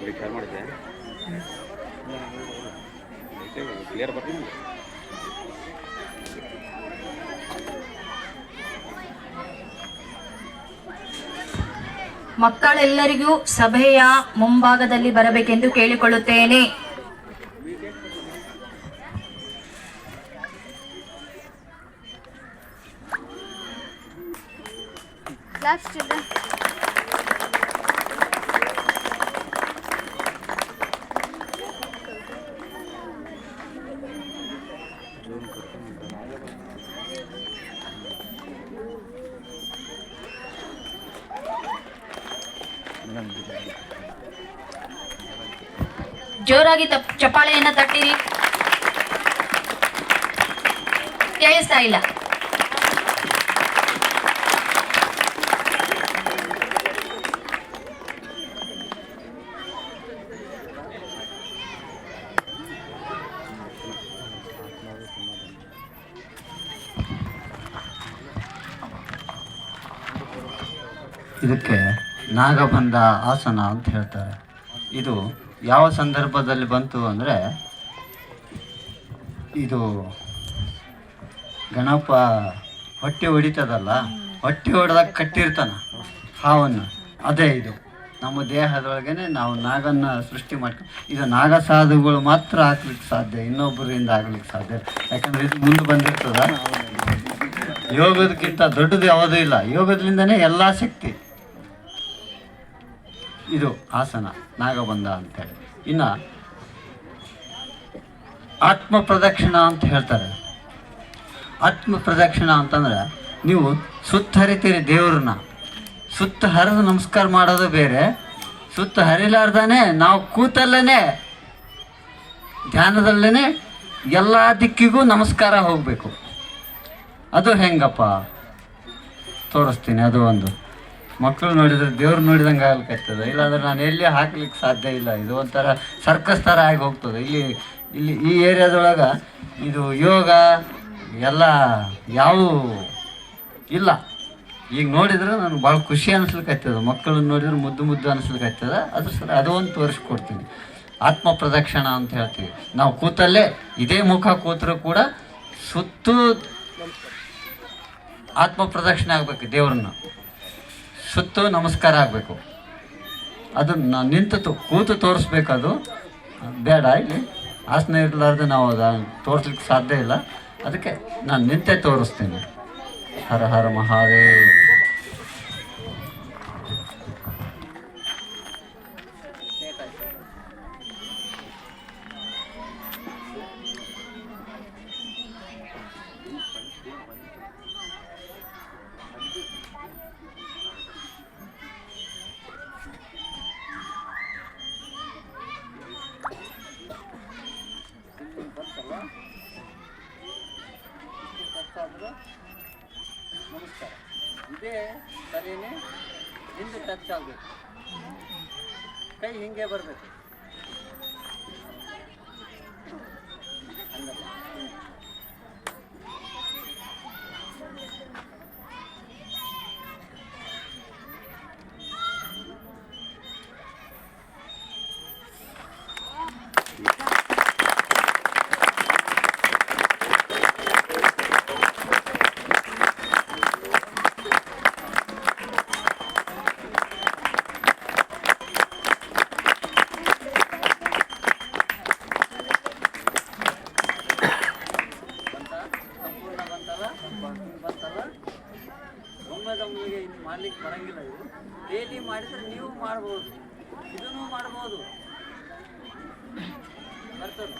ವಿಚಾರ ಮಾಡಿದೆ ಕ್ಲಿಯರ್ ಬರ್ತೀನಿ. ಮಕ್ಕಳೆಲ್ಲರಿಗೂ ಸಭೆಯ ಮುಂಭಾಗದಲ್ಲಿ ಬರಬೇಕೆಂದು ಕೇಳಿಕೊಳ್ಳುತ್ತೇನೆ. ಜೋರಾಗಿ ಚಪ್ಪಾಳೆಯನ್ನ ತಟ್ಟಿರಿ. ಕೇಳಿಸ್ತಾ ಇಲ್ಲ. ಇದಕ್ಕೆ ನಾಗಬಂಧ ಆಸನ ಅಂತ ಹೇಳ್ತಾರೆ. ಇದು ಯಾವ ಸಂದರ್ಭದಲ್ಲಿ ಬಂತು ಅಂದರೆ, ಇದು ಗಣಪ ಹೊಟ್ಟೆ ಹೊಡಿತದಲ್ಲ, ಹೊಟ್ಟೆ ಹೊಡೆದಾಗ ಕಟ್ಟಿರ್ತಾನ ಹಾವನ್ನು, ಅದೇ ಇದು ನಮ್ಮ ದೇಹದೊಳಗೇ ನಾವು ನಾಗನ್ನ ಸೃಷ್ಟಿ ಮಾಡ್ಕೊಂಡು, ಇದು ನಾಗ ಸಾಧುಗಳು ಮಾತ್ರ ಹಾಕ್ಲಿಕ್ಕೆ ಸಾಧ್ಯ, ಇನ್ನೊಬ್ಬರಿಂದ ಆಗ್ಲಿಕ್ಕೆ ಸಾಧ್ಯ. ಯಾಕಂದರೆ ಇದು ಮುಂದೆ ಬಂದಿರ್ತದ. ಯೋಗದಕ್ಕಿಂತ ದೊಡ್ಡದು ಯಾವುದೂ ಇಲ್ಲ, ಯೋಗದಿಂದನೇ ಎಲ್ಲ ಶಕ್ತಿ. ಇದು ಆಸನ ನಾಗಬಂಧ ಅಂತೇಳಿ. ಇನ್ನು ಆತ್ಮ ಪ್ರದಕ್ಷಿಣ ಅಂತ ಹೇಳ್ತಾರೆ. ಆತ್ಮ ಪ್ರದಕ್ಷಿಣ ಅಂತಂದರೆ ನೀವು ಸುತ್ತ ಹರಿತೀರಿ ದೇವ್ರನ್ನ. ಸುತ್ತ ಹರಿದು ನಮಸ್ಕಾರ ಮಾಡೋದು ಬೇರೆ, ಸುತ್ತ ಹರಿಲಾರ್ದಾನೆ ನಾವು ಕೂತಲ್ಲೇ ಧ್ಯಾನದಲ್ಲೇ ಎಲ್ಲ ದಿಕ್ಕಿಗೂ ನಮಸ್ಕಾರ ಹೋಗಬೇಕು. ಅದು ಹೆಂಗಪ್ಪ ತೋರಿಸ್ತೀನಿ. ಅದು ಒಂದು ಮಕ್ಕಳು ನೋಡಿದ್ರೆ ದೇವ್ರು ನೋಡಿದಂಗೆ ಆಗ್ಲಿಕ್ಕಾಗ್ತದೆ, ಇಲ್ಲಾಂದ್ರೆ ನಾನು ಎಲ್ಲಿ ಹಾಕ್ಲಿಕ್ಕೆ ಸಾಧ್ಯ ಇಲ್ಲ. ಇದು ಒಂಥರ ಸರ್ಕಸ್ ಥರ ಆಗಿ ಹೋಗ್ತದೆ. ಇಲ್ಲಿ ಈ ಏರಿಯಾದೊಳಗೆ ಇದು ಯೋಗ ಎಲ್ಲ ಯಾವೂ ಇಲ್ಲ. ಈಗ ನೋಡಿದ್ರೆ ನನಗೆ ಭಾಳ ಖುಷಿ ಅನಿಸ್ಲಿಕ್ಕಾಗ್ತದೆ. ಮಕ್ಕಳನ್ನ ನೋಡಿದ್ರೆ ಮುದ್ದು ಮುದ್ದು ಅನಿಸ್ಲಿಕ್ಕಾಗ್ತದೆ. ಅದ್ರ ಸಲ ಅದು ಒಂದು ತೋರಿಸ್ಕೊಡ್ತೀನಿ. ಆತ್ಮ ಪ್ರದಕ್ಷಿಣ ಅಂತ ಹೇಳ್ತೀವಿ. ನಾವು ಕೂತಲ್ಲೇ ಇದೇ ಮುಖ ಕೂತರೂ ಕೂಡ ಸುತ್ತು ಆತ್ಮ ಪ್ರದಕ್ಷಿಣೆ ಆಗಬೇಕು. ದೇವ್ರನ್ನ ಸುತ್ತು ನಮಸ್ಕಾರ ಆಗಬೇಕು. ಅದನ್ನು ನಿಂತು ಕೂತು ತೋರಿಸ್ಬೇಕು. ಅದು ಬೇಡ, ಇಲ್ಲಿ ಆಸನ ಇರಲಾರ್ದೆ ನಾವು ಅದು ತೋರಿಸ್ಲಿಕ್ಕೆ ಸಾಧ್ಯ ಇಲ್ಲ. ಅದಕ್ಕೆ ನಾನು ನಿಂತೇ ತೋರಿಸ್ತೀನಿ. ಹರ ಹರ ಮಹಾದೇವ್. ನಮಸ್ಕಾರ. ಇದೇ ತಲೆನೇ ಹಿಂದೆ ಟಚ್ ಆಗಬೇಕು, ಕೈ ಹಿಂಗೆ ಬರಬೇಕು. ಒಮ್ಮೆದೊಮ್ಮೆಗೆ ಇನ್ನು ಮಾಡ್ಲಿಕ್ಕೆ ಬರಂಗಿಲ್ಲ. ಇದು ಡೈಲಿ ಮಾಡಿದ್ರೆ ನೀವು ಮಾಡ್ಬೋದು, ಇದನ್ನು ಮಾಡ್ಬೋದು. ಬರ್ತದೆ.